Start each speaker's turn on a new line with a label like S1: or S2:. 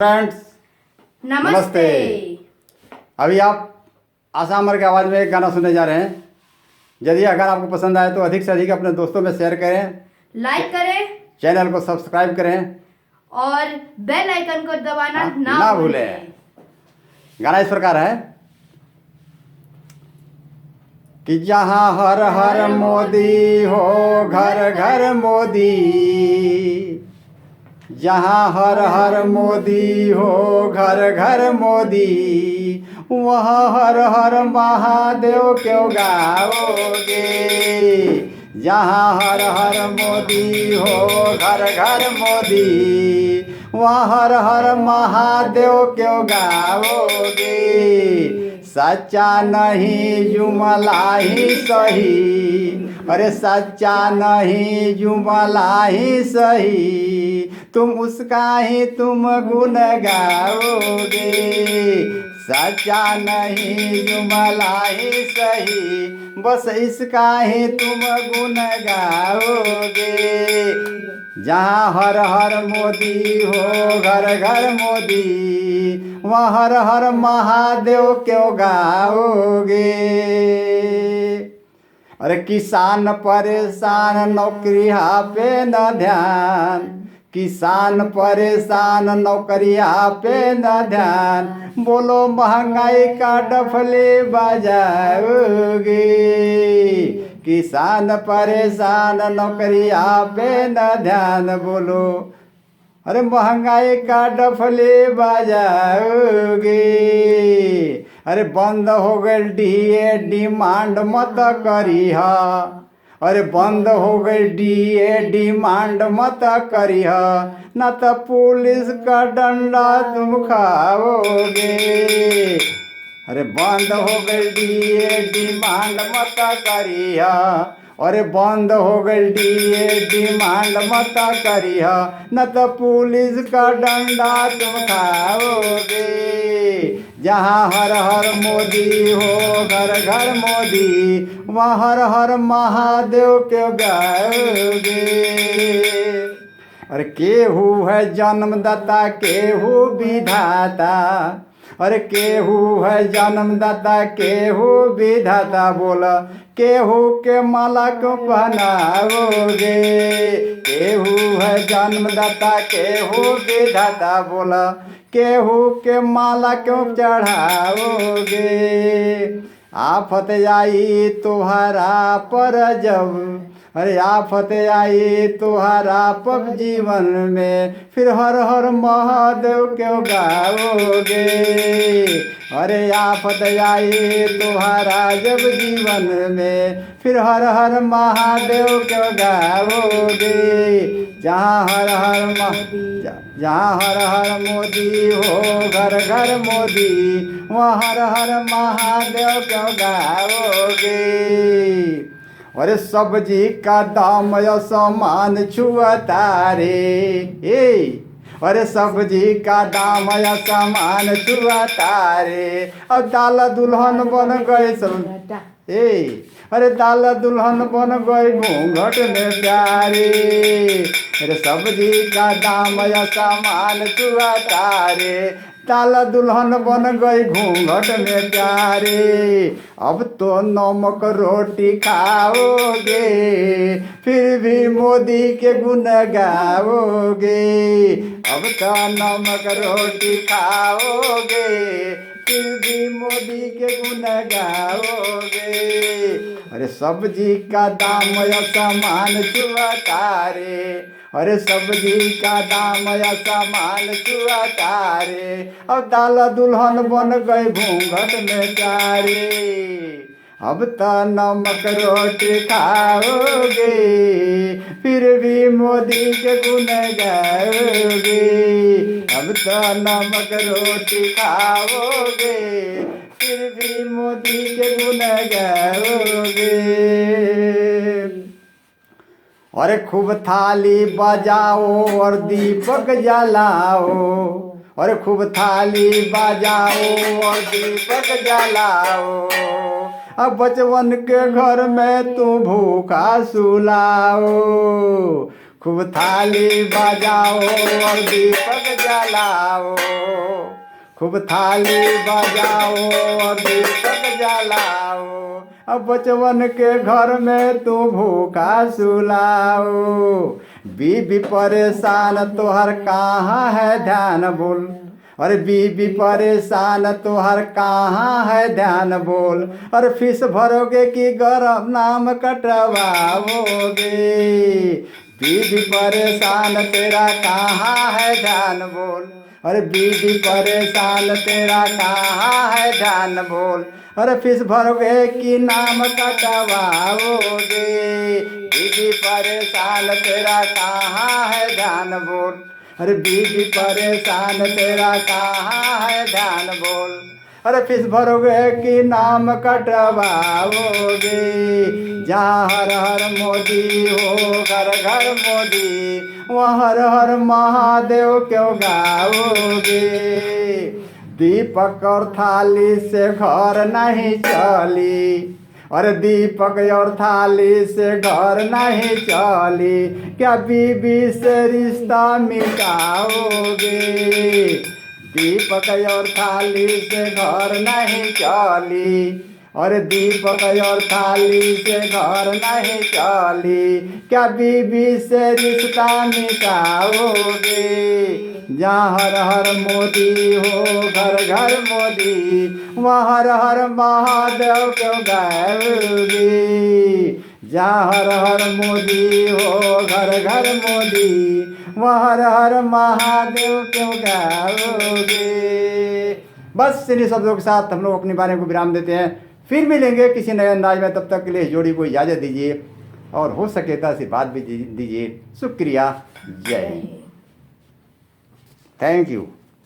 S1: Friends
S2: नमस्ते।
S1: अभी आप आशा अमर की आवाज़ में एक गाना सुनने जा रहे हैं। यदि अगर आपको पसंद आए तो अधिक से अधिक अपने दोस्तों में शेयर करें,
S2: लाइक करें
S1: चैनल को सब्सक्राइब करें
S2: और बेल आइकन को दबाना
S1: ना
S2: ना
S1: भूलें।
S2: भूलें।
S1: गाना इस प्रकार है कि जहाँ हर हर मोदी हो, घर घर मोदी। जहाँ हर हर मोदी हो, घर घर मोदी। वहाँ हर हर महादेव क्यों गाओगे। जहाँ हर हर मोदी हो, घर घर मोदी। वहाँ हर हर महादेव क्यों गाओगे। सच्चा नहीं जुमला ही सही, अरे सच्चा नहीं जुमला ही सही। तुम उसका ही तुम गुण गाओगे। सच्चा नहीं जुमला ही सही, बस इसका ही तुम गुण गाओगे। जहाँ हर हर मोदी हो, घर घर मोदी। वहाँ हर हर महादेव क्यों गाओगे। अरे किसान परेशान, नौकरिया पे न ध्यान। किसान परेशान, नौकरिया पे न ध्यान। बोलो महंगाई का डफले बजाओगे। किसान परेशान, नौकरिया पे न ध्यान। बोलो अरे महंगाई का डफले बजाओगे। अरे बंद हो गई डीए, डिमांड मत करिह। अरे बंद हो गई डीए, डिमांड मत करिह। न तो पुलिस का डंडा तुम खाओगे। अरे बंद हो गई डीए, डिमांड मत करिह। अरे बंद हो गई डीए, डिमांड मत करिह। न तो पुलिस का डंडा तुम खाओगे। जहाँ हर हर मोदी हो, घर घर मोदी। वहाँ हर हर महादेव क्यों गाओगे। अरे केहू है जन्मदाता, केहू विधाता। अरे केहू है जन्मदाता, केहू विधाता। बोला केहू के माला क्यों पहनाओगे। केहू है जन्मदाता, केहू विधाता। बोला केहू के माला क्यों चढ़ाओगे। आफत आई तुम्हारा पर जब, अरे आफत आई तुम्हारा पब जीवन में। फिर हर हर महादेव क्यों गाओगे। अरे आफत आई तुम्हारा जब जीवन में, फिर हर हर महादेव क्यों गाओगे। जहाँ हर हर जहाँ हर हर मोदी हो, घर घर मोदी। वहाँ हर हर महादेव क्यों गाओगे। अरे सब्जी का दाम असमान छुअता रे। अरे सब्जी का दाम असमान छुअता रे। अब दाल दुल्हन बन गए सब अरे दाल दुल्हन बन गई घूंघट में प्यारे। अरे सब्जी का दाम असमान छुअता रे। दाल दुल्हन बन गई घूंघट में प्यारे। अब तो नमक रोटी खाओगे, फिर भी मोदी के गुण गाओगे। अब तो नमक रोटी खाओगे, फिर भी मोदी के गुण गाओगे। अरे सब्जी का दाम असमान छुअता रे। अरे सब्जी का दाम असमान छुअता रे। अब दाल दुल्हन बन गई घूंघट में प्यारे। अब तो नमक रोटी खाओगे, फिर भी मोदी के गुण गाओगे। अब तो नमक रोटी खाओगे, फिर भी मोदी के गुण गाओगे। अरे खूब थाली बजाओ और दीपक जलाओ। अरे खूब थाली बजाओ और दीपक जलाओ। अब बचवन के घर में तू भूखा सुलाओ। खूब थाली बजाओ और दीपक जलाओ, खूब थाली बजाओ और दीपक जलाओ, अब बचवन के घर में तू भूखा सुलाओ। बीबी परेशान तोहर कहाँ है ध्यान बोल, अरे बीबी परेशान तोहर कहाँ है ध्यान बोल, अरे फीस भरोगे कि गरम नाम कटवाओगे। बीबी परेशान तेरा कहाँ है ध्यान बोल, अरे बीबी परेशान तेरा कहाँ है ध्यान बोल, अरे फीस भरोगे कि नाम कटवाओगे। बीबी परेशान तेरा कहाँ है ध्यान बोल, अरे बीबी परेशान तेरा कहाँ है ध्यान बोल, अरे फीस भरोगे कि नाम कटवाओगे। जहाँ हर हर मोदी हो घर घर मोदी, वहाँ हर हर महादेव क्यों गाओगे। दीपक और थाली से घर नहीं चली, अरे दीपक और थाली से घर नहीं चली, क्या बीबी से रिश्ता मिटाओगे। दीपक और थाली से घर नहीं चली, अरे दीपक और थाली से घर नहीं चली, क्या बीबी से रिश्ता मिटाओगे। जहाँ हर हर मोदी हो घर घर मोदी, वहाँ हर हर महादेव क्यों गाओगे। जहाँ हर हर मोदी हो घर घर मोदी, वहाँ हर हर महादेव क्यों गाओगे। बस इन्हीं शब्दों के साथ हम लोग अपनी बारे को विराम देते हैं, फिर मिलेंगे किसी नए अंदाज में। तब तक के लिए इस जोड़ी को इजाज़त दीजिए और हो सके तो आशीर्वाद भी दीजिए। शुक्रिया, जय हिंद, थैंक यू।